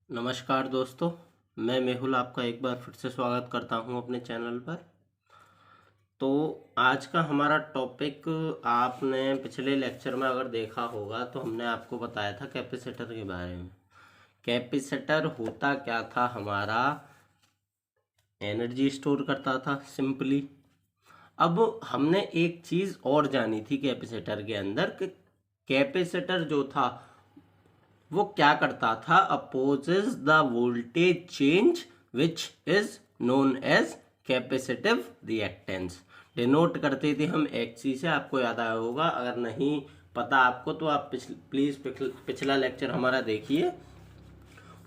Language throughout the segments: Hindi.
नमस्कार दोस्तों, मैं मेहुल आपका एक बार फिर से स्वागत करता हूं अपने चैनल पर। तो आज का हमारा टॉपिक आपने पिछले लेक्चर में अगर देखा होगा तो हमने आपको बताया था कैपेसिटर के बारे में। कैपेसिटर होता क्या था, हमारा एनर्जी स्टोर करता था सिंपली। अब हमने एक चीज़ और जानी थी कैपेसिटर के अंदर कि कैपेसिटर जो था वो क्या करता था, opposes the voltage change which is known as capacitive reactance. Denote करते थे हम एक्सी से, आपको याद आया होगा। अगर नहीं पता आपको तो आप प्लीज़ पिछला लेक्चर हमारा देखिए।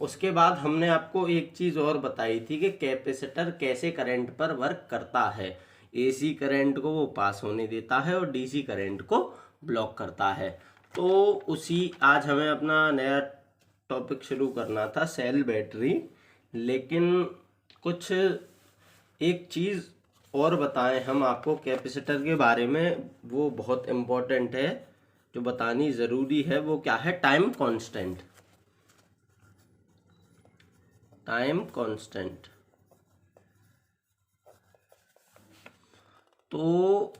उसके बाद हमने आपको एक चीज़ और बताई थी कि कैपेसिटर कैसे करंट पर वर्क करता है। एसी करंट को वो पास होने देता है और डीसी करंट को ब्लॉक करता है। तो उसी आज हमें अपना नया टॉपिक शुरू करना था, सेल बैटरी। लेकिन कुछ एक चीज़ और बताएं हम आपको कैपेसिटर के बारे में, वो बहुत इम्पोर्टेंट है, जो बतानी ज़रूरी है। वो क्या है? Time constant. Time constant. तो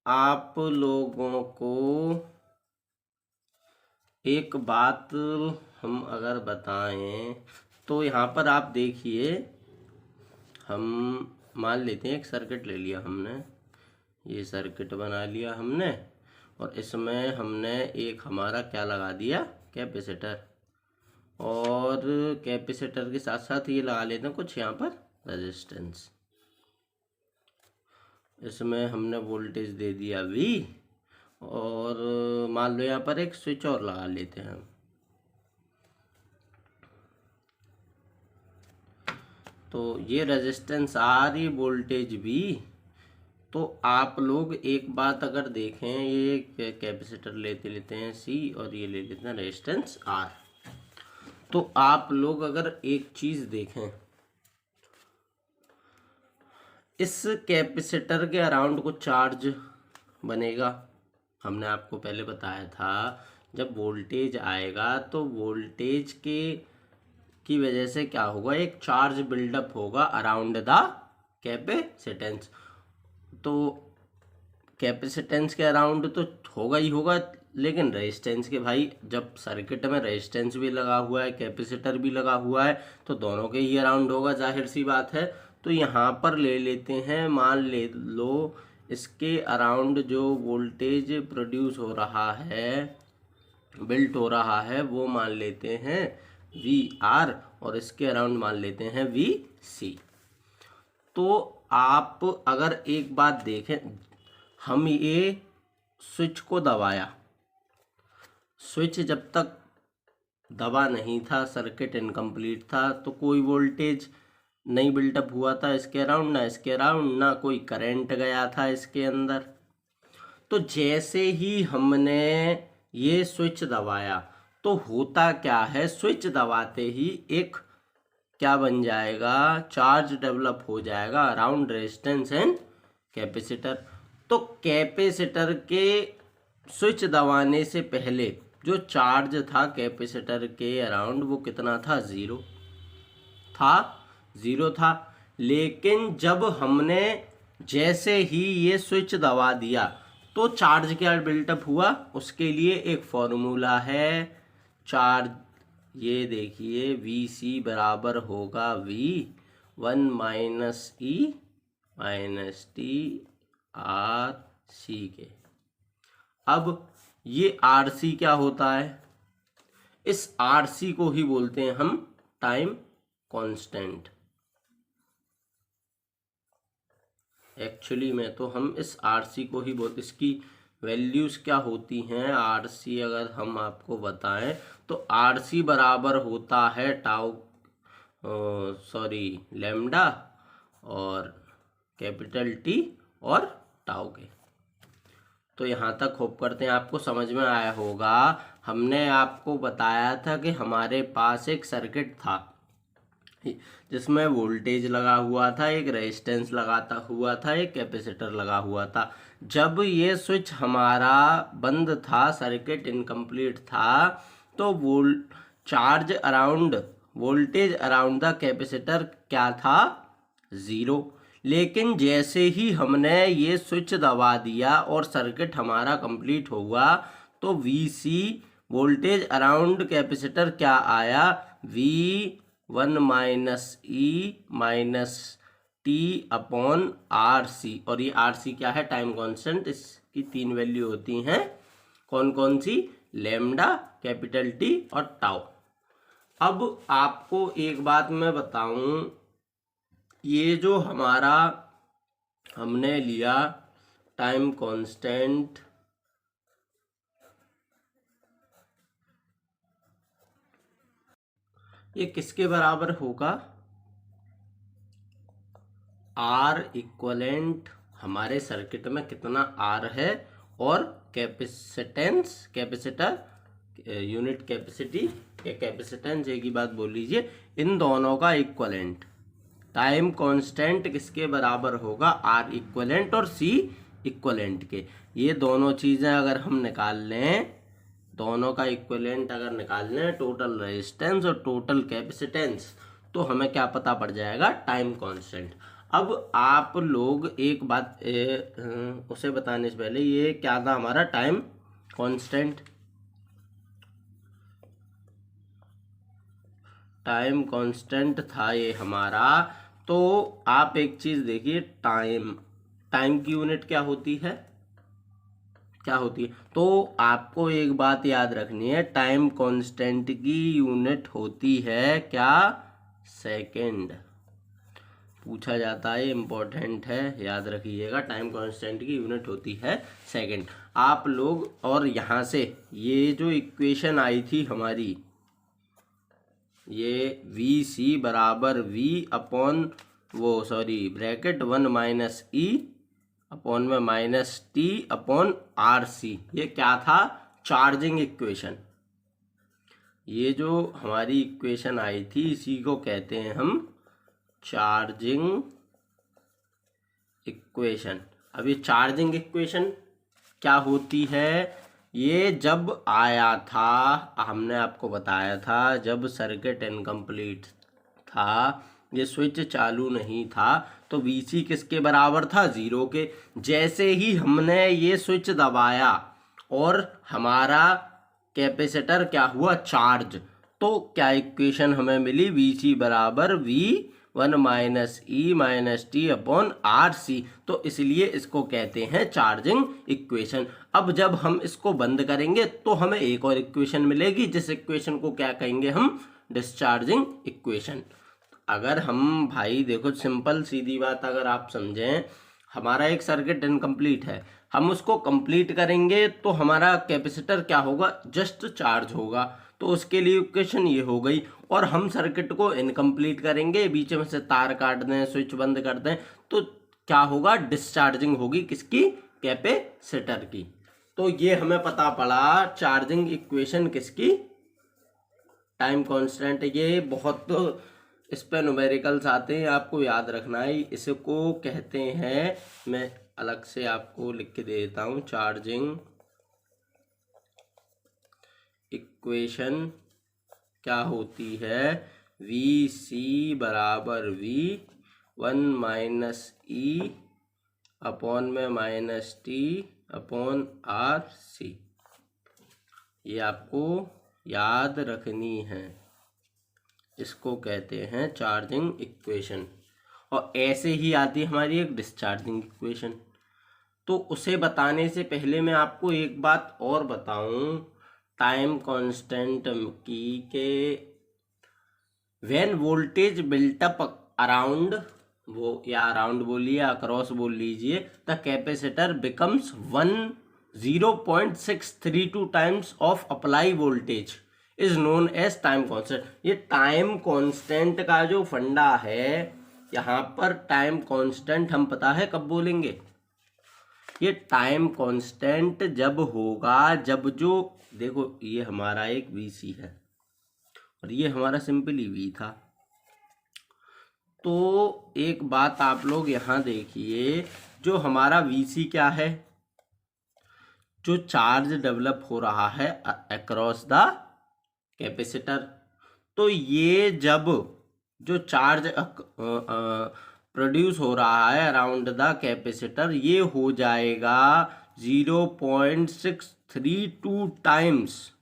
आप लोगों को एक बात हम अगर बताएं तो यहाँ पर आप देखिए, हम मान लेते हैं एक सर्किट ले लिया हमने, ये सर्किट बना लिया हमने, और इसमें हमने एक हमारा क्या लगा दिया, कैपेसिटर। और कैपेसिटर के साथ साथ ये लगा लेते हैं कुछ यहाँ पर रेजिस्टेंस। इसमें हमने वोल्टेज दे दिया V, और मान लो यहाँ पर एक स्विच और लगा लेते हैं हम। तो ये रेजिस्टेंस R, ये वोल्टेज V। तो आप लोग एक बात अगर देखें, ये कैपेसिटर लेते हैं C और ये ले लेते हैं रेजिस्टेंस R। तो आप लोग अगर एक चीज़ देखें, इस कैपेसिटर के अराउंड कुछ चार्ज बनेगा। हमने आपको पहले बताया था जब वोल्टेज आएगा तो वोल्टेज की वजह से क्या होगा, एक चार्ज बिल्डअप होगा अराउंड द कैपेसिटेंस। तो कैपेसिटेंस के अराउंड तो होगा ही होगा, लेकिन रेजिस्टेंस के भाई, जब सर्किट में रेजिस्टेंस भी लगा हुआ है, कैपेसिटर भी लगा हुआ है, तो दोनों के ही अराउंड होगा, जाहिर सी बात है। तो यहाँ पर ले लेते हैं, मान ले लो इसके अराउंड जो वोल्टेज प्रोड्यूस हो रहा है, बिल्ट हो रहा है, वो मान लेते हैं VR, और इसके अराउंड मान लेते हैं VC। तो आप अगर एक बात देखें, हम ये स्विच को दबाया, स्विच जब तक दबा नहीं था, सर्किट इनकम्प्लीट था, तो कोई वोल्टेज नहीं बिल्टअप हुआ था इसके अराउंड, ना इसके अराउंड, ना कोई करंट गया था इसके अंदर। तो जैसे ही हमने ये स्विच दबाया तो होता क्या है, स्विच दबाते ही एक क्या बन जाएगा, चार्ज डेवलप हो जाएगा अराउंड रेजिस्टेंस एंड कैपेसिटर। तो कैपेसिटर के स्विच दबाने से पहले जो चार्ज था कैपेसिटर के अराउंड, वो कितना था? ज़ीरो था। लेकिन जब हमने जैसे ही ये स्विच दबा दिया तो चार्ज क्या बिल्टअप हुआ, उसके लिए एक फॉर्मूला है। चार्ज, ये देखिए, VC बराबर होगा V1 - E - T RC के। अब ये RC क्या होता है? इस RC को ही बोलते हैं हम टाइम कांस्टेंट। एक्चुअली में तो हम इस RC को ही बोलते, इसकी वैल्यूज़ क्या होती हैं RC अगर हम आपको बताएं तो RC बराबर होता है लैम्डा और कैपिटल T और टाउ के। तो यहाँ तक होप करते हैं आपको समझ में आया होगा। हमने आपको बताया था कि हमारे पास एक सर्किट था जिसमें वोल्टेज लगा हुआ था, एक रेजिस्टेंस लगाता हुआ था, एक कैपेसिटर लगा हुआ था। जब ये स्विच हमारा बंद था, सर्किट इनकम्प्लीट था, तो charge around voltage around the capacitor क्या था, 0। लेकिन जैसे ही हमने ये स्विच दबा दिया और सर्किट हमारा कंप्लीट हुआ तो VC वोल्टेज अराउंड कैपेसिटर क्या आया, V1 minus E minus T upon RC। और ये RC क्या है, टाइम कांस्टेंट। इसकी 3 वैल्यू होती हैं, कौन कौन सी, लैम्डा, कैपिटल T और टाउ। अब आपको एक बात मैं बताऊं, ये जो हमारा हमने लिया टाइम कांस्टेंट, ये किसके बराबर होगा, R इक्वलेंट, हमारे सर्किट में कितना R है, और कैपेसिटेंस, कैपेसिटर यूनिट कैपेसिटी या कैपेसिटेंस, एक ही बात बोल लीजिए, इन दोनों का इक्वलेंट। टाइम कांस्टेंट किसके बराबर होगा, R इक्वलेंट और C इक्वलेंट के। ये दोनों चीज़ें अगर हम निकाल लें, दोनों का इक्वलेंट अगर निकाल लें, टोटल रेजिस्टेंस और टोटल कैपेसिटेंस, तो हमें क्या पता पड़ जाएगा, टाइम कांस्टेंट। अब आप लोग एक बात उसे बताने से पहले, ये क्या था हमारा टाइम कांस्टेंट, टाइम कांस्टेंट था ये हमारा। तो आप एक चीज़ देखिए, टाइम की यूनिट क्या होती है, क्या होती है, तो आपको एक बात याद रखनी है, टाइम कांस्टेंट की यूनिट होती है क्या, सेकंड। पूछा जाता है, इम्पोर्टेंट है, याद रखिएगा, टाइम कांस्टेंट की यूनिट होती है सेकंड। आप लोग, और यहाँ से ये जो इक्वेशन आई थी हमारी, ये VC बराबर V अपॉन ब्रैकेट 1 माइनस ई अपॉन में माइनस T अपॉन RC, ये क्या था, चार्जिंग इक्वेशन। ये जो हमारी इक्वेशन आई थी, इसी को कहते हैं हम चार्जिंग इक्वेशन। अब ये चार्जिंग इक्वेशन क्या होती है, ये जब आया था, हमने आपको बताया था, जब सर्किट इनकम्प्लीट था, ये स्विच चालू नहीं था, तो VC किसके बराबर था, 0 के। जैसे ही हमने ये स्विच दबाया और हमारा कैपेसिटर क्या हुआ, चार्ज, तो क्या इक्वेशन हमें मिली, VC बराबर V1 minus E minus T upon RC। तो इसलिए इसको कहते हैं चार्जिंग इक्वेशन। अब जब हम इसको बंद करेंगे तो हमें एक और इक्वेशन मिलेगी, जिस इक्वेशन को क्या कहेंगे हम, डिस्चार्जिंग इक्वेशन। अगर हम, भाई देखो, सिंपल सीधी बात अगर आप समझें, हमारा एक सर्किट इनकम्प्लीट है, हम उसको कंप्लीट करेंगे तो हमारा कैपेसिटर क्या होगा, जस्ट चार्ज होगा, तो उसके लिए इक्वेशन ये हो गई। और हम सर्किट को इनकम्प्लीट करेंगे, बीच में से तार काट दें, स्विच बंद कर दें, तो क्या होगा, डिस्चार्जिंग होगी, किसकी, कैपेसिटर की। तो ये हमें पता पड़ा चार्जिंग इक्वेशन किसकी, टाइम कांस्टेंट। ये बहुत इस पे न्यूमेरिकल्स आते हैं, आपको याद रखना है, इसको कहते हैं, मैं अलग से आपको लिख के दे देता हूँ, चार्जिंग इक्वेशन क्या होती है, VC बराबर V1 माइनस ई अपॉन में माइनस T अपॉन RC। ये आपको याद रखनी है, इसको कहते हैं चार्जिंग इक्वेशन। और ऐसे ही आती है हमारी एक डिस्चार्जिंग इक्वेशन। तो उसे बताने से पहले मैं आपको एक बात और बताऊं, टाइम कांस्टेंट की, के when voltage built up around, वो या अराउंड बोलिए, अक्रॉस बोल लीजिए, the capacitor becomes 0.632 times of apply voltage is known as time constant. ये टाइम कांस्टेंट का जो फंडा है, यहाँ पर टाइम कांस्टेंट हम पता है कब बोलेंगे, ये टाइम कांस्टेंट जब होगा, जब जो, देखो ये हमारा एक VC है और ये हमारा सिंपली V था। तो एक बात आप लोग यहाँ देखिए, जो हमारा VC क्या है, जो चार्ज डेवलप हो रहा है अक्रॉस द कैपेसिटर, तो ये जब जो चार्ज प्रोड्यूस हो रहा है अराउंड द कैपेसिटर, ये हो जाएगा 0.632 times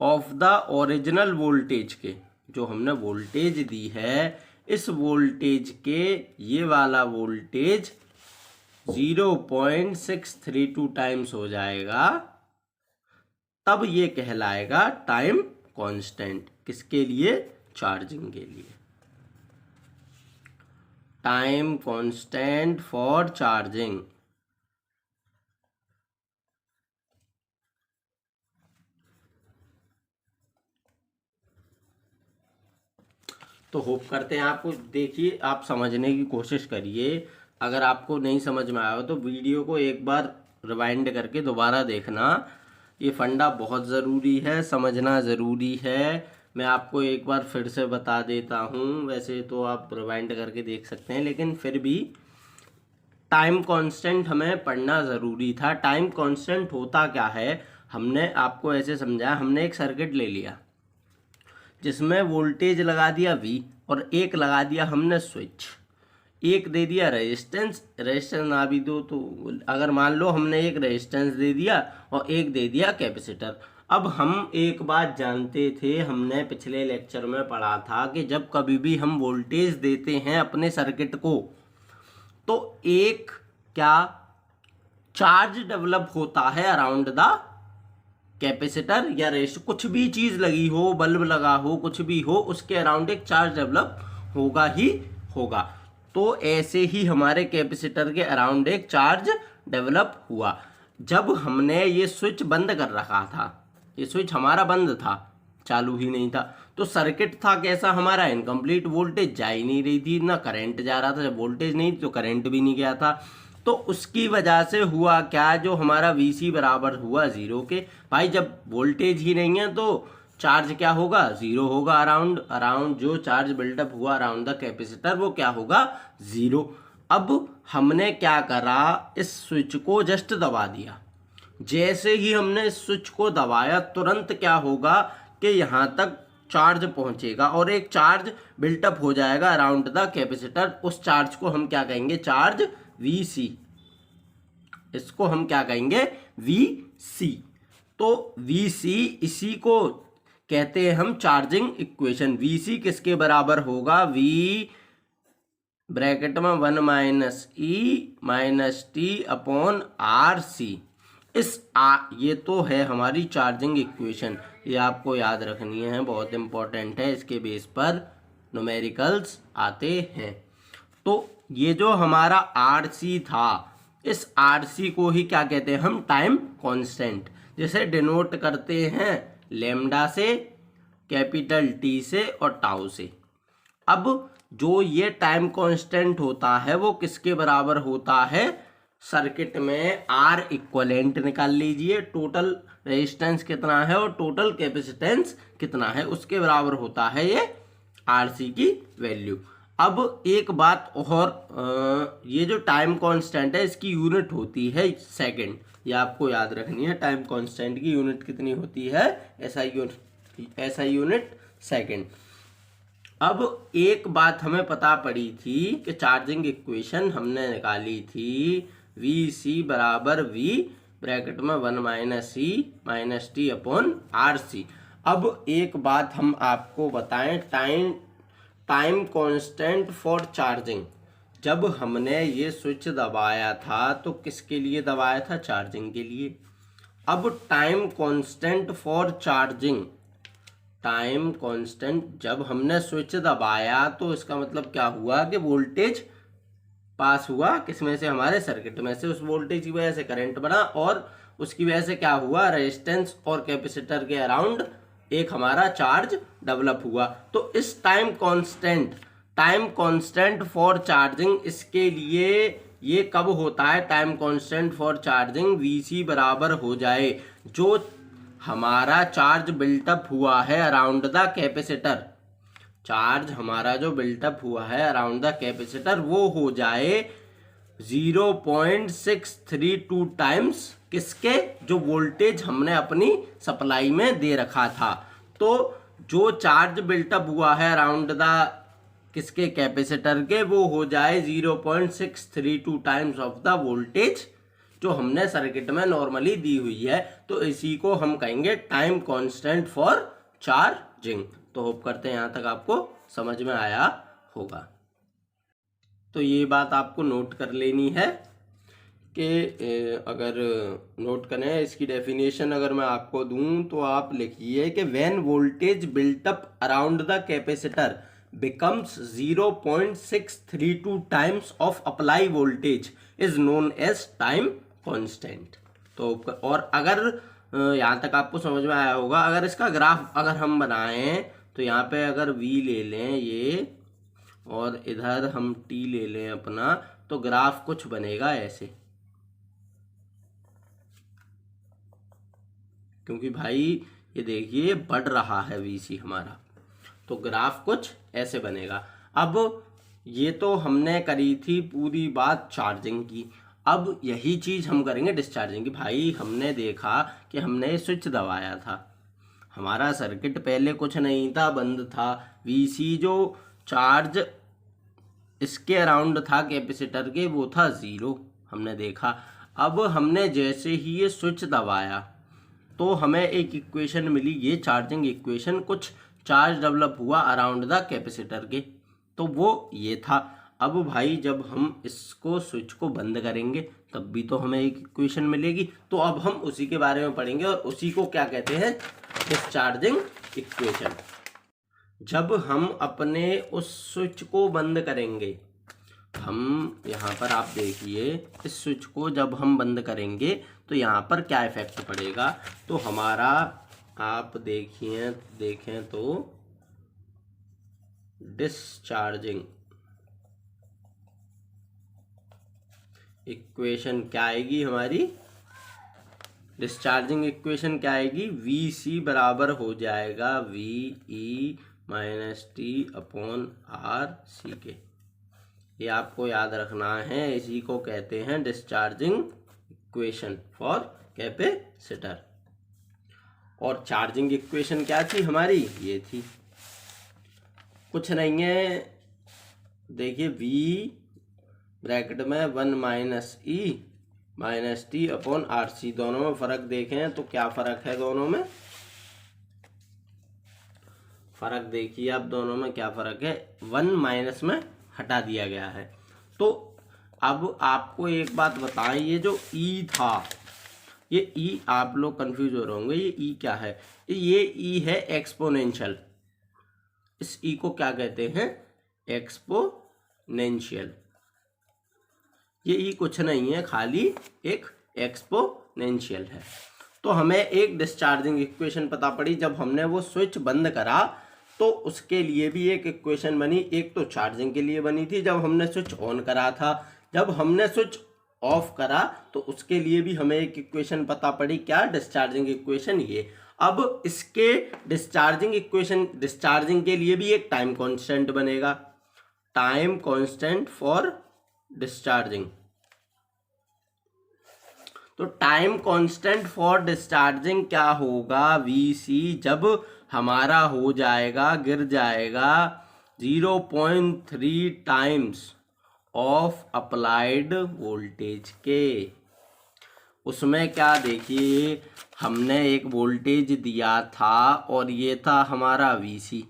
of the original voltage के। जो हमने वोल्टेज दी है, इस वोल्टेज के ये वाला वोल्टेज 0.632 टाइम्स हो जाएगा, तब ये कहलाएगा टाइम कांस्टेंट। किसके लिए? चार्जिंग के लिए। Time constant for charging. तो होप करते हैं आपको, देखिए आप समझने की कोशिश करिए। अगर आपको नहीं समझ में आया हो तो वीडियो को एक बार रिवाइंड करके दोबारा देखना। ये फंडा बहुत ज़रूरी है, समझना ज़रूरी है। मैं आपको एक बार फिर से बता देता हूँ, वैसे तो आप रिवाइंड करके देख सकते हैं, लेकिन फिर भी टाइम कांस्टेंट हमें पढ़ना ज़रूरी था। टाइम कांस्टेंट होता क्या है, हमने आपको ऐसे समझाया। हमने एक सर्किट ले लिया जिसमें वोल्टेज लगा दिया V और एक लगा दिया हमने स्विच, एक दे दिया रेजिस्टेंस ना भी दो तो, अगर मान लो हमने एक रेजिस्टेंस दे दिया और एक दे दिया कैपेसिटर। अब हम एक बात जानते थे, हमने पिछले लेक्चर में पढ़ा था कि जब कभी भी हम वोल्टेज देते हैं अपने सर्किट को, तो एक क्या चार्ज डेवलप होता है अराउंड द कैपेसिटर या रेजिस्टर। कुछ भी चीज़ लगी हो, बल्ब लगा हो, कुछ भी हो, उसके अराउंड एक चार्ज डेवलप होगा ही होगा। तो ऐसे ही हमारे कैपेसिटर के अराउंड एक चार्ज डेवलप हुआ। जब हमने ये स्विच बंद कर रखा था, ये स्विच हमारा बंद था, चालू ही नहीं था, तो सर्किट था कैसा हमारा? इनकम्प्लीट। वोल्टेज जा ही नहीं रही थी, ना करंट जा रहा था। जब वोल्टेज नहीं तो करंट भी नहीं गया था। तो उसकी वजह से हुआ क्या, जो हमारा VC बराबर हुआ 0 के। भाई जब वोल्टेज ही नहीं है तो चार्ज क्या होगा? 0 होगा। अराउंड जो चार्ज बिल्डअप हुआ अराउंड द कैपेसिटर, वो क्या होगा? 0। अब हमने क्या करा, इस स्विच को जस्ट दबा दिया। जैसे ही हमने इस स्विच को दबाया, तुरंत क्या होगा कि यहाँ तक चार्ज पहुंचेगा और एक चार्ज बिल्टअप हो जाएगा अराउंड द कैपेसिटर। उस चार्ज को हम क्या कहेंगे? Charge VC। इसको हम क्या कहेंगे? VC। तो VC, इसी को कहते हैं हम चार्जिंग इक्वेशन। VC किसके बराबर होगा? V ब्रैकेट में 1 - E - T अपॉन RC। ये तो है हमारी चार्जिंग इक्वेशन, ये आपको याद रखनी है, बहुत इंपॉर्टेंट है। इसके बेस पर न्यूमेरिकल्स आते हैं। तो ये जो हमारा RC था, इस RC को ही क्या कहते हैं हम? Time constant. जिसे डिनोट करते हैं लैम्डा से, कैपिटल T से और टाउ से। अब जो ये टाइम कांस्टेंट होता है वो किसके बराबर होता है? सर्किट में R इक्वलेंट निकाल लीजिए, टोटल रेजिस्टेंस कितना है और टोटल कैपेसिटेंस कितना है, उसके बराबर होता है ये RC की वैल्यू। अब एक बात और, ये जो टाइम कांस्टेंट है इसकी यूनिट होती है सेकंड। ये आपको याद रखनी है, टाइम कांस्टेंट की यूनिट कितनी होती है? SI unit second. अब एक बात हमें पता पड़ी थी कि चार्जिंग इक्वेशन हमने निकाली थी, VC बराबर V ब्रैकेट में 1 - E - T अपॉन RC। अब एक बात हम आपको बताएं, टाइम कांस्टेंट फॉर चार्जिंग। जब हमने ये स्विच दबाया था तो किसके लिए दबाया था? चार्जिंग के लिए। अब time constant for charging, time constant जब हमने स्विच दबाया तो इसका मतलब क्या हुआ कि वोल्टेज पास हुआ किसमें से? हमारे सर्किट में से। उस वोल्टेज की वजह से करंट बना और उसकी वजह से क्या हुआ? रेजिस्टेंस और कैपेसिटर के अराउंड एक हमारा चार्ज डेवलप हुआ। तो इस टाइम कांस्टेंट फॉर चार्जिंग, इसके लिए ये कब होता है? Time constant for charging VC बराबर हो जाए जो हमारा चार्ज बिल्टअप हुआ है अराउंड द कैपेसिटर। चार्ज हमारा जो बिल्टअप हुआ है अराउंड द कैपेसिटर, वो हो जाए 0.632 टाइम्स किसके? जो वोल्टेज हमने अपनी सप्लाई में दे रखा था। तो जो चार्ज बिल्टअप हुआ है अराउंड द किसके कैपेसिटर के, वो हो जाए 0.632 टाइम्स ऑफ द वोल्टेज जो हमने सर्किट में नॉर्मली दी हुई है। तो इसी को हम कहेंगे टाइम कांस्टेंट फॉर चार्जिंग। तो होप करते हैं यहाँ तक आपको समझ में आया होगा। तो ये बात आपको नोट कर लेनी है कि अगर नोट करें, इसकी डेफिनेशन अगर मैं आपको दूं तो आप लिखिए कि when voltage built up around the capacitor becomes 0.632 times of apply voltage is known as time constant. तो और अगर यहाँ तक आपको समझ में आया होगा, अगर इसका ग्राफ अगर हम बनाएं तो यहाँ पे अगर v ले लें ये और इधर हम t ले लें अपना, तो ग्राफ कुछ बनेगा ऐसे, क्योंकि भाई ये देखिए बढ़ रहा है VC हमारा, तो ग्राफ कुछ ऐसे बनेगा। अब ये तो हमने करी थी पूरी बात चार्जिंग की, अब यही चीज हम करेंगे डिस्चार्जिंग की। भाई हमने देखा कि हमने स्विच दबाया था, हमारा सर्किट पहले कुछ नहीं था, बंद था, VC जो चार्ज इसके अराउंड था कैपेसिटर के वो था 0, हमने देखा। अब हमने जैसे ही ये स्विच दबाया तो हमें एक इक्वेशन मिली, ये चार्जिंग इक्वेशन, कुछ चार्ज डेवलप हुआ अराउंड द कैपेसिटर के, तो वो ये था। अब भाई जब हम इसको स्विच को बंद करेंगे तब भी तो हमें एक इक्वेशन मिलेगी, तो अब हम उसी के बारे में पढ़ेंगे और उसी को क्या कहते हैं, डिस्चार्जिंग इक्वेशन। जब हम अपने उस स्विच को बंद करेंगे, हम यहाँ पर आप देखिए इस स्विच को जब हम बंद करेंगे तो यहाँ पर क्या इफेक्ट पड़ेगा, तो हमारा आप देखिए देखें तो डिस्चार्जिंग इक्वेशन क्या आएगी हमारी, डिस्चार्जिंग इक्वेशन क्या आएगी, VC बराबर हो जाएगा VE minus T upon RC के। ये आपको याद रखना है, इसी को कहते हैं डिस्चार्जिंग इक्वेशन फॉर कैपेसिटर। और चार्जिंग इक्वेशन क्या थी हमारी, ये थी, कुछ नहीं है, देखिए V ब्रैकेट में 1 minus E minus T upon RC। दोनों में फर्क देखें तो क्या फर्क है, दोनों में फर्क देखिए आप, दोनों में क्या फर्क है, 1 माइनस में हटा दिया गया है। तो अब आपको एक बात बताएं, ये जो E था, ये E आप लोग कंफ्यूज हो रहे होंगे, ये E क्या है, ये E है एक्सपोनेंशियल। इस E को क्या कहते हैं, एक्सपोनेंशियल। ये E कुछ नहीं है, खाली एक एक्सपोनेंशियल है। तो हमें एक डिस्चार्जिंग इक्वेशन पता पड़ी, जब हमने वो स्विच बंद करा तो उसके लिए भी एक इक्वेशन बनी, एक तो चार्जिंग के लिए बनी थी जब हमने स्विच ऑन करा था, जब हमने स्विच ऑफ करा तो उसके लिए भी हमें एक इक्वेशन पता पड़ी, क्या, डिस्चार्जिंग इक्वेशन ये। अब इसके डिस्चार्जिंग इक्वेशन, डिस्चार्जिंग के लिए भी एक टाइम कांस्टेंट बनेगा, टाइम कांस्टेंट फॉर डिस्चार्जिंग। तो टाइम कांस्टेंट फॉर डिस्चार्जिंग क्या होगा, VC जब हमारा हो जाएगा, गिर जाएगा 0.3 टाइम्स ऑफ अप्लाइड वोल्टेज के। उसमें क्या देखिए, हमने एक वोल्टेज दिया था और ये था हमारा VC,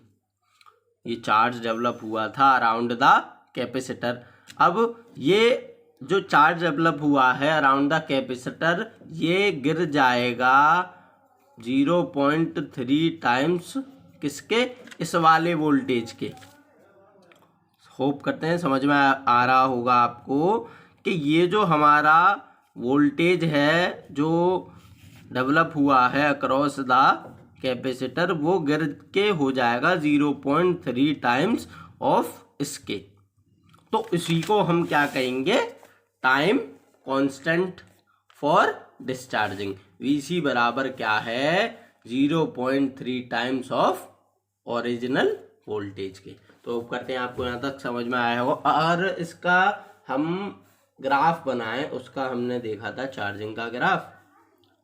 ये चार्ज डेवलप हुआ था अराउंड द कैपेसिटर। अब ये जो चार्ज डेवलप हुआ है अराउंड द कैपेसिटर, ये गिर जाएगा 0.3 टाइम्स किसके, इस वाले वोल्टेज के। होप करते हैं समझ में आ रहा होगा आपको कि ये जो हमारा वोल्टेज है जो डेवलप हुआ है अक्रॉस द कैपेसिटर, वो गिर के हो जाएगा 0.3 टाइम्स ऑफ इसके। तो इसी को हम क्या कहेंगे, time constant for discharging. VC बराबर क्या है, 0.3 टाइम्स ऑफ ओरिजिनल वोल्टेज के। तो करते हैं आपको यहाँ तक समझ में आया होगा। और इसका हम ग्राफ बनाएं, उसका हमने देखा था चार्जिंग का ग्राफ,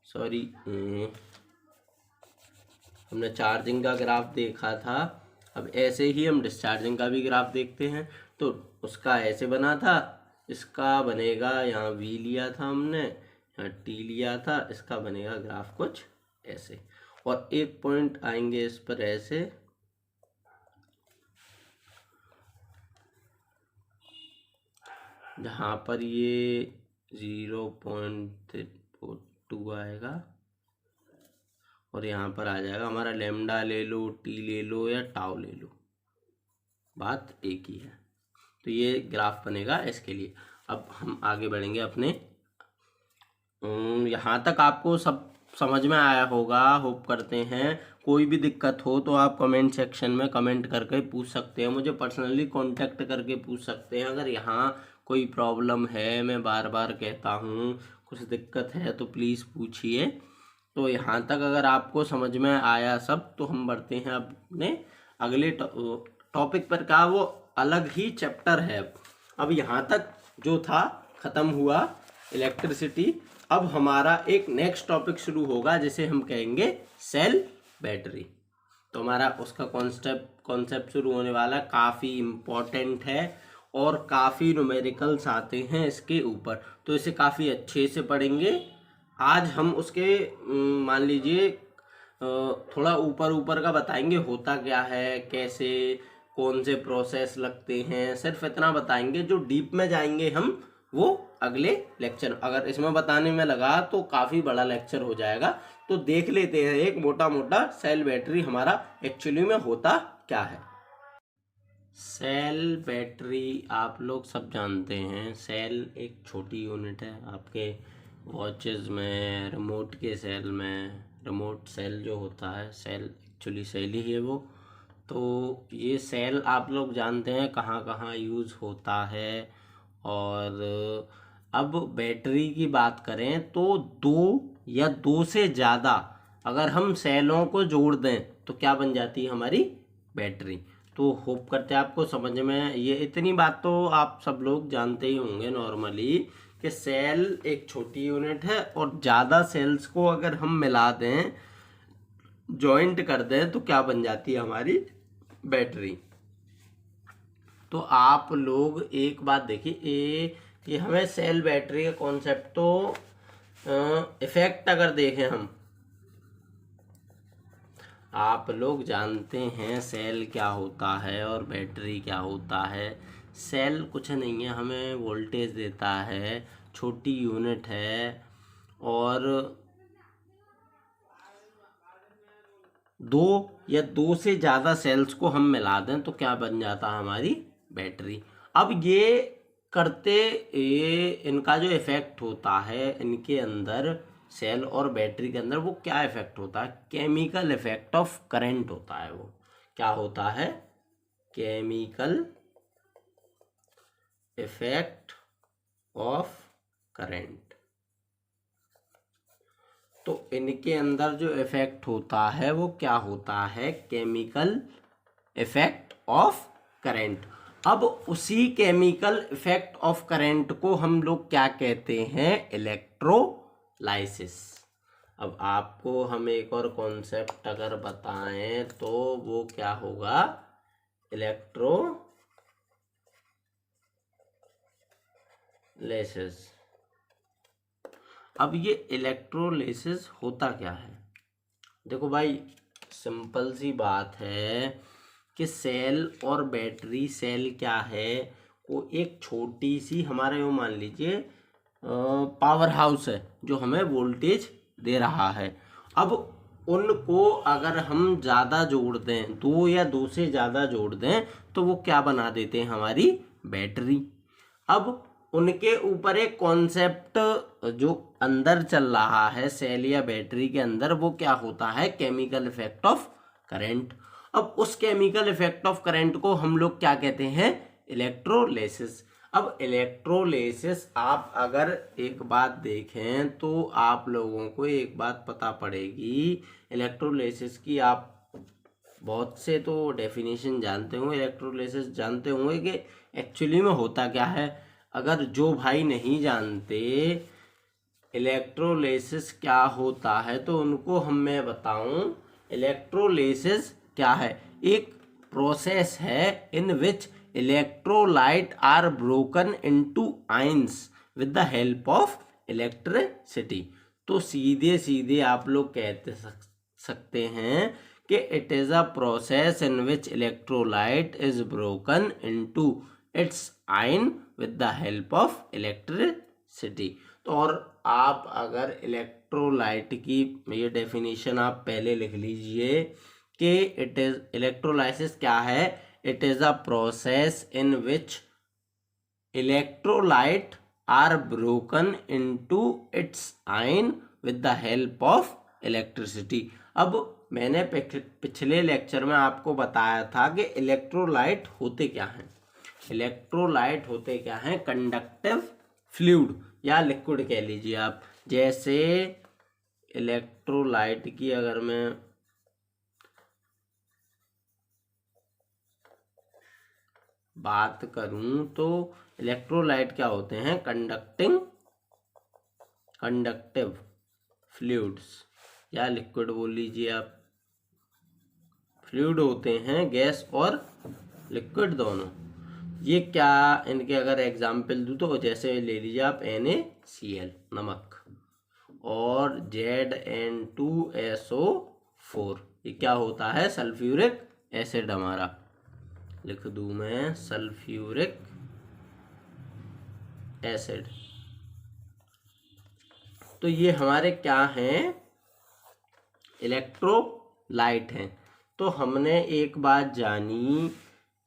सॉरी हमने चार्जिंग का ग्राफ देखा था, अब ऐसे ही हम डिस्चार्जिंग का भी ग्राफ देखते हैं। तो उसका ऐसे बना था, इसका बनेगा, यहाँ वी लिया था हमने, यहाँ टी लिया था, इसका बनेगा ग्राफ कुछ ऐसे, और एक पॉइंट आएंगे इस पर ऐसे, जहाँ पर ये 0.2 आएगा, और यहाँ पर आ जाएगा हमारा लैम्डा ले लो, टी ले लो या टाउ ले लो, बात एक ही है। तो ये ग्राफ बनेगा इसके लिए। अब हम आगे बढ़ेंगे अपने, यहाँ तक आपको सब समझ में आया होगा, होप करते हैं। कोई भी दिक्कत हो तो आप कमेंट सेक्शन में कमेंट करके पूछ सकते हैं, मुझे पर्सनली कांटेक्ट करके पूछ सकते हैं। अगर यहाँ कोई प्रॉब्लम है, मैं बार बार कहता हूँ, कुछ दिक्कत है तो प्लीज़ पूछिए। तो यहाँ तक अगर आपको समझ में आया सब, तो हम बढ़ते हैं अपने अगले टॉपिक पर का, वो अलग ही चैप्टर है। अब यहाँ तक जो था ख़त्म हुआ इलेक्ट्रिसिटी। अब हमारा एक नेक्स्ट टॉपिक शुरू होगा जिसे हम कहेंगे सेल बैटरी। तो हमारा उसका कॉन्सेप्ट शुरू होने वाला, काफ़ी इम्पोर्टेंट है और काफ़ी न्यूमेरिकल्स आते हैं इसके ऊपर, तो इसे काफ़ी अच्छे से पढ़ेंगे। आज हम उसके मान लीजिए थोड़ा ऊपर का बताएंगे, होता क्या है, कैसे, कौन से प्रोसेस लगते हैं, सिर्फ इतना बताएंगे। जो डीप में जाएंगे हम वो अगले लेक्चर, अगर इसमें बताने में लगा तो काफ़ी बड़ा लेक्चर हो जाएगा। तो देख लेते हैं एक मोटा मोटा सेल बैटरी हमारा एक्चुअली में होता क्या है। सेल बैटरी आप लोग सब जानते हैं, सेल एक छोटी यूनिट है। आपके वॉचेस में, रिमोट के सेल में, रिमोट सेल जो होता है, सेल एक्चुअली सेल ही है वो। तो ये सेल आप लोग जानते हैं कहाँ कहाँ यूज़ होता है। और अब बैटरी की बात करें तो दो या दो से ज़्यादा अगर हम सेलों को जोड़ दें तो क्या बन जाती है हमारी बैटरी। तो होप करते हैं आपको समझ में, ये इतनी बात तो आप सब लोग जानते ही होंगे नॉर्मली, कि सेल एक छोटी यूनिट है और ज़्यादा सेल्स को अगर हम मिला दें, जॉइंट कर दें, तो क्या बन जाती है हमारी बैटरी। तो आप लोग एक बात देखिए, ये हमें सेल बैटरी का कॉन्सेप्ट, तो इफेक्ट अगर देखें हम, आप लोग जानते हैं सेल क्या होता है और बैटरी क्या होता है। सेल कुछ नहीं है, हमें वोल्टेज देता है, छोटी यूनिट है, और दो या दो से ज़्यादा सेल्स को हम मिला दें तो क्या बन जाता है हमारी बैटरी। अब ये करते, ये इनका जो इफ़ेक्ट होता है, इनके अंदर सेल और बैटरी के अंदर वो क्या इफ़ेक्ट होता है, केमिकल इफ़ेक्ट ऑफ करंट होता है। वो क्या होता है, केमिकल इफ़ेक्ट ऑफ करंट। तो इनके अंदर जो इफ़ेक्ट होता है वो क्या होता है, केमिकल इफ़ेक्ट ऑफ करंट। अब उसी केमिकल इफ़ेक्ट ऑफ करंट को हम लोग क्या कहते हैं, इलेक्ट्रोलाइसिस। अब आपको हम एक और कॉन्सेप्ट अगर बताएं तो वो क्या होगा, इलेक्ट्रोलाइसिस। अब ये इलेक्ट्रोलाइसिस होता क्या है, देखो भाई, सिंपल सी बात है कि सेल और बैटरी, सेल क्या है, वो एक छोटी सी हमारे वो मान लीजिए पावर हाउस है जो हमें वोल्टेज दे रहा है। अब उनको अगर हम ज़्यादा जोड़ दें, दो या दो से ज़्यादा जोड़ दें, तो वो क्या बना देते हैं, हमारी बैटरी। अब उनके ऊपर एक कॉन्सेप्ट जो अंदर चल रहा है सेल या बैटरी के अंदर, वो क्या होता है, केमिकल इफेक्ट ऑफ करंट। अब उस केमिकल इफेक्ट ऑफ करंट को हम लोग क्या कहते हैं, इलेक्ट्रोलाइसिस। अब इलेक्ट्रोलाइसिस आप अगर एक बात देखें तो आप लोगों को एक बात पता पड़ेगी, इलेक्ट्रोलाइसिस की आप बहुत से तो डेफिनेशन जानते होंगे, इलेक्ट्रोलाइसिस जानते होंगे कि एक्चुअली में होता क्या है। अगर जो भाई नहीं जानते इलेक्ट्रोलाइसिस क्या होता है तो उनको मैं बताऊं, इलेक्ट्रोलिसिस क्या है? एक प्रोसेस है in which electrolyte are broken into ions with the help of electricity. तो सीधे सीधे आप लोग कहते सकते हैं कि it is a process in which electrolyte is broken into its ion with the help of electricity. तो और आप अगर इलेक्ट्रोलाइट की ये डेफिनेशन आप पहले लिख लीजिए कि इट इज इलेक्ट्रोलाइसिस क्या है? It is a process in which electrolyte are broken into its ion with the help of electricity. अब मैंने पिछले लेक्चर में आपको बताया था कि इलेक्ट्रोलाइट होते क्या हैं। इलेक्ट्रोलाइट होते क्या हैं? कंडक्टिव फ्लूइड या लिक्विड कह लीजिए आप। जैसे इलेक्ट्रोलाइट की अगर मैं बात करूं तो इलेक्ट्रोलाइट क्या होते हैं? कंडक्टिव फ्लूइड्स या लिक्विड बोल लीजिए आप। फ्लूइड होते हैं, गैस और लिक्विड दोनों। ये क्या, इनके अगर एग्जाम्पल दूं तो जैसे ले लीजिए आप NaCl नमक और Zn2SO4, ये क्या होता है? सल्फ्यूरिक एसिड हमारा। लिख दूं मैं सल्फ्यूरिक एसिड। तो ये हमारे क्या हैं? इलेक्ट्रोलाइट हैं। तो हमने एक बात जानी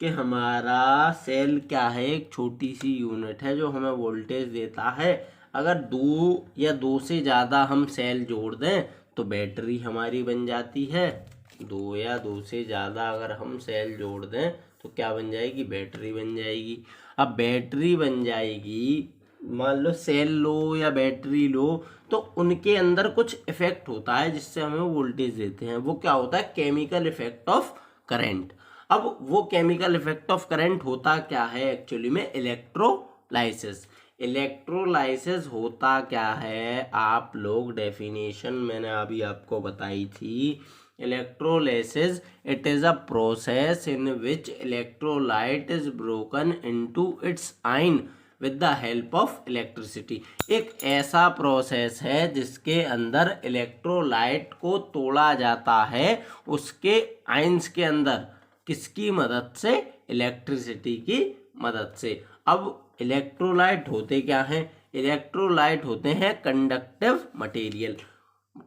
कि हमारा सेल क्या है? एक छोटी सी यूनिट है जो हमें वोल्टेज देता है। अगर दो या दो से ज़्यादा हम सेल जोड़ दें तो बैटरी हमारी बन जाती है। दो या दो से ज़्यादा अगर हम सेल जोड़ दें तो क्या बन जाएगी? बैटरी बन जाएगी। अब बैटरी बन जाएगी, मान लो सेल लो या बैटरी लो, तो उनके अंदर कुछ इफेक्ट होता है जिससे हमें वोल्टेज देते हैं। वो क्या होता है? Chemical effect of current. अब वो केमिकल इफेक्ट ऑफ करंट होता क्या है एक्चुअली में? इलेक्ट्रोलाइसिस। इलेक्ट्रोलाइसिस होता क्या है? आप लोग डेफिनेशन मैंने अभी आपको बताई थी। Electrolysis it is a process in which electrolyte is broken into its ion with the help of electricity. एक ऐसा प्रोसेस है जिसके अंदर इलेक्ट्रोलाइट को तोड़ा जाता है उसके आयंस के अंदर। किसकी मदद से? इलेक्ट्रिसिटी की मदद से। अब इलेक्ट्रोलाइट होते क्या हैं? इलेक्ट्रोलाइट होते हैं कंडक्टिव मटेरियल,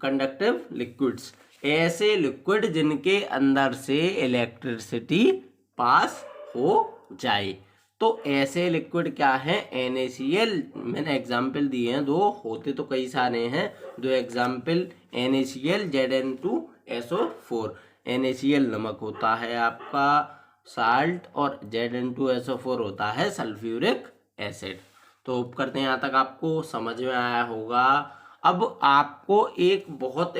कंडक्टिव लिक्विड्स। ऐसे लिक्विड जिनके अंदर से इलेक्ट्रिसिटी पास हो जाए। तो ऐसे लिक्विड क्या है? NaCl। मैंने एग्जाम्पल दिए हैं दो, होते तो कई सारे हैं। दो एग्जाम्पल NaCl, Zn2SO4। NaCl नमक होता है आपका साल्ट और Zn2SO4 होता है सल्फ्यूरिक एसिड। तो करते हैं यहाँ तक आपको समझ में आया होगा। अब आपको एक बहुत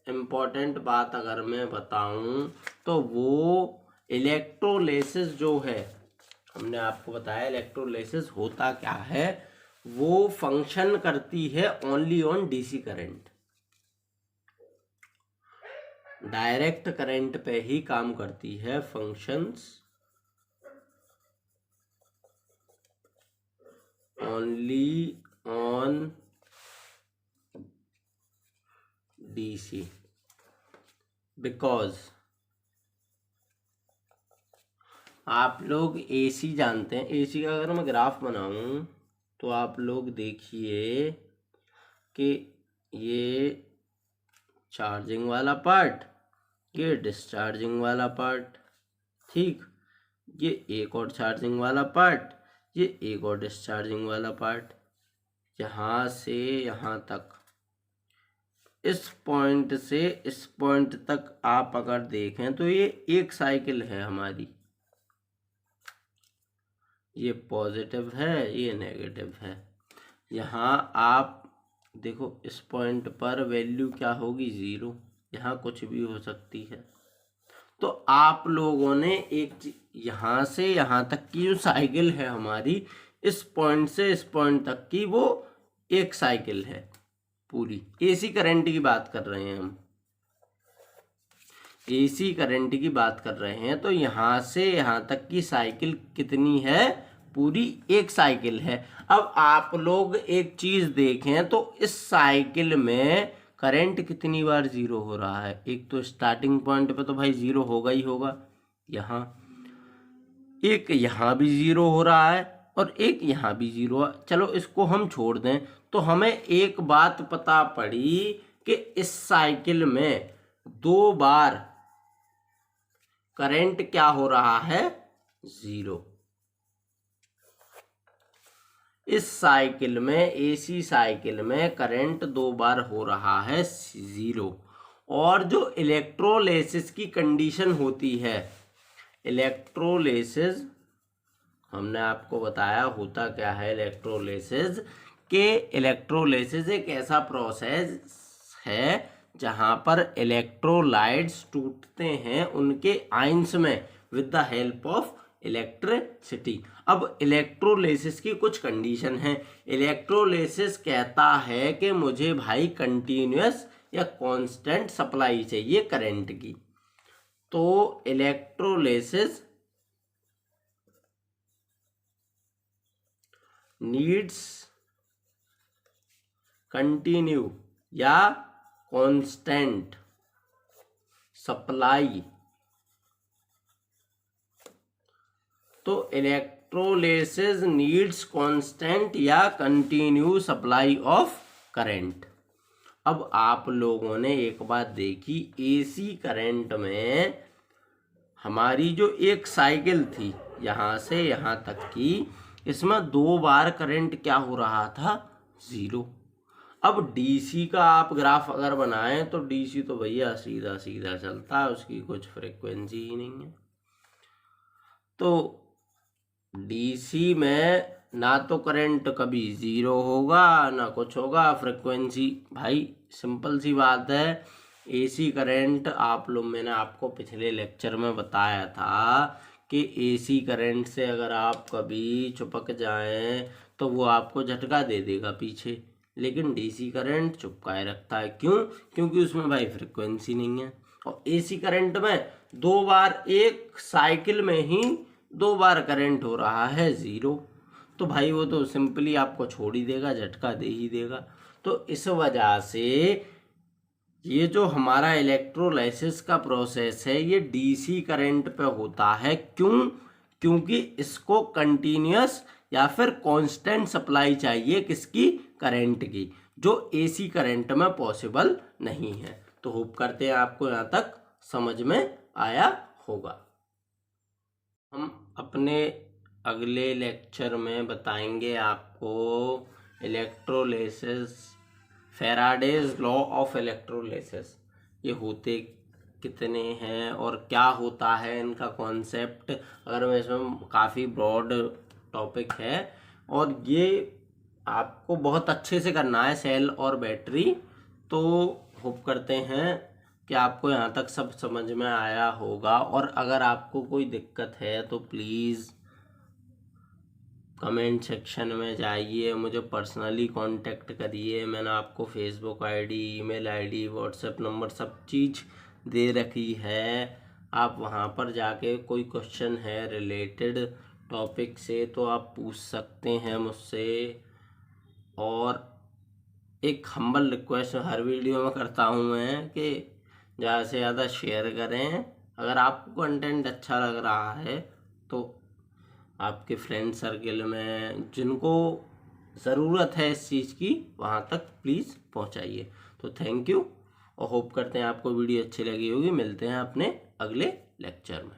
इम्पोर्टेंट बात अगर मैं बताऊं तो वो इलेक्ट्रोलिसिस जो है, हमने आपको बताया इलेक्ट्रोलिसिस होता क्या है। वो फंक्शन करती है only on DC current, direct current पे ही काम करती है। Functions only on DC because आप लोग AC जानते हैं। AC का अगर मैं ग्राफ बनाऊं तो आप लोग देखिए कि ये चार्जिंग वाला पार्ट, ये डिस्चार्जिंग वाला पार्ट, ठीक, ये एक और चार्जिंग वाला पार्ट, ये एक और डिस्चार्जिंग वाला पार्ट। यहाँ से यहाँ तक, इस पॉइंट से इस पॉइंट तक आप अगर देखें तो ये एक साइकिल है हमारी। ये पॉजिटिव है, ये नेगेटिव है। यहाँ आप देखो इस पॉइंट पर वैल्यू क्या होगी? 0। यहाँ कुछ भी हो सकती है। तो आप लोगों ने एक यहाँ से यहाँ तक की जो साइकिल है हमारी, इस पॉइंट से इस पॉइंट तक की, वो एक साइकिल है पूरी। AC करंट की बात कर रहे हैं हम। एसी करंट की बात कर रहे हैं तो यहाँ से यहाँ तक की साइकिल कितनी है, पूरी एक साइकिल है। अब आप लोग एक चीज़ देखें तो इस साइकिल में करंट कितनी बार जीरो हो रहा है। एक तो स्टार्टिंग पॉइंट पे तो भाई जीरो होगा ही होगा, यहाँ एक यहाँ भी जीरो हो रहा है और एक यहाँ भी जीरो है। चलो इसको हम छोड़ दें तो हमें एक बात पता पड़ी कि इस साइकिल में 2 बार करंट क्या हो रहा है, जीरो। इस साइकिल में, एसी साइकिल में करंट 2 बार हो रहा है जीरो। और जो इलेक्ट्रोलिसिस की कंडीशन होती है, इलेक्ट्रोलिसिस हमने आपको बताया होता क्या है इलेक्ट्रोलिसिस, के इलेक्ट्रोलिसिस एक ऐसा प्रोसेस है जहां पर इलेक्ट्रोलाइट्स टूटते हैं उनके आयंस में with the help of electricity. अब इलेक्ट्रोलिसिस की कुछ कंडीशन है। इलेक्ट्रोलिसिस कहता है कि मुझे भाई कंटिन्यूअस या कांस्टेंट सप्लाई चाहिए करंट की, तो इलेक्ट्रोलिसिस नीड्स कंटिन्यू या कांस्टेंट सप्लाई। तो इलेक्ट्रोलिसिस नीड्स कांस्टेंट या कंटिन्यू सप्लाई ऑफ करंट। अब आप लोगों ने एक बात देखी, एसी करंट में हमारी जो एक साइकिल थी यहाँ से यहाँ तक की, इसमें 2 बार करंट क्या हो रहा था, जीरो। अब डीसी का आप ग्राफ अगर बनाएं तो डीसी तो भैया सीधा सीधा चलता है, उसकी कुछ फ्रिक्वेंसी ही नहीं है। तो डीसी में ना तो करंट कभी जीरो होगा ना कुछ होगा, फ्रिक्वेंसी भाई सिंपल सी बात है। एसी करंट आप लोग, मैंने आपको पिछले लेक्चर में बताया था कि एसी करंट से अगर आप कभी चिपक जाएं तो वो आपको झटका दे देगा पीछे, लेकिन डीसी करंट चिपकाए रखता है। क्यों? क्योंकि उसमें भाई फ्रिक्वेंसी नहीं है। और एसी करंट में 2 बार, एक साइकिल में ही 2 बार करंट हो रहा है जीरो, तो भाई वो तो सिंपली आपको छोड़ ही देगा, झटका दे ही देगा। तो इस वजह से ये जो हमारा इलेक्ट्रोलाइसिस का प्रोसेस है ये डीसी करंट पे होता है। क्यों? क्योंकि इसको कंटिन्यूअस या फिर कांस्टेंट सप्लाई चाहिए, किसकी, करंट की, जो एसी करंट में पॉसिबल नहीं है। तो होप करते हैं आपको यहाँ तक समझ में आया होगा। हम अपने अगले लेक्चर में बताएंगे आपको electrolysis, Faraday's law of electrolysis, ये होते कितने हैं और क्या होता है इनका कॉन्सेप्ट। अगर मैं इसमें काफ़ी ब्रॉड टॉपिक है और ये आपको बहुत अच्छे से करना है, सेल और बैटरी। तो होप करते हैं कि आपको यहाँ तक सब समझ में आया होगा। और अगर आपको कोई दिक्कत है तो प्लीज़ कमेंट सेक्शन में जाइए, मुझे पर्सनली कांटेक्ट करिए। मैंने आपको Facebook ID, email ID, WhatsApp number सब चीज़ दे रखी है। आप वहाँ पर जाके कोई क्वेश्चन है रिलेटेड टॉपिक से तो आप पूछ सकते हैं मुझसे। और एक हम्बल रिक्वेस्ट हर वीडियो में करता हूँ मैं कि ज़्यादा से ज़्यादा शेयर करें। अगर आपको कंटेंट अच्छा लग रहा है तो आपके फ्रेंड सर्कल में जिनको ज़रूरत है इस चीज़ की, वहाँ तक प्लीज़ पहुँचाइए। तो थैंक यू और होप करते हैं आपको वीडियो अच्छी लगी होगी। मिलते हैं अपने अगले लेक्चर में।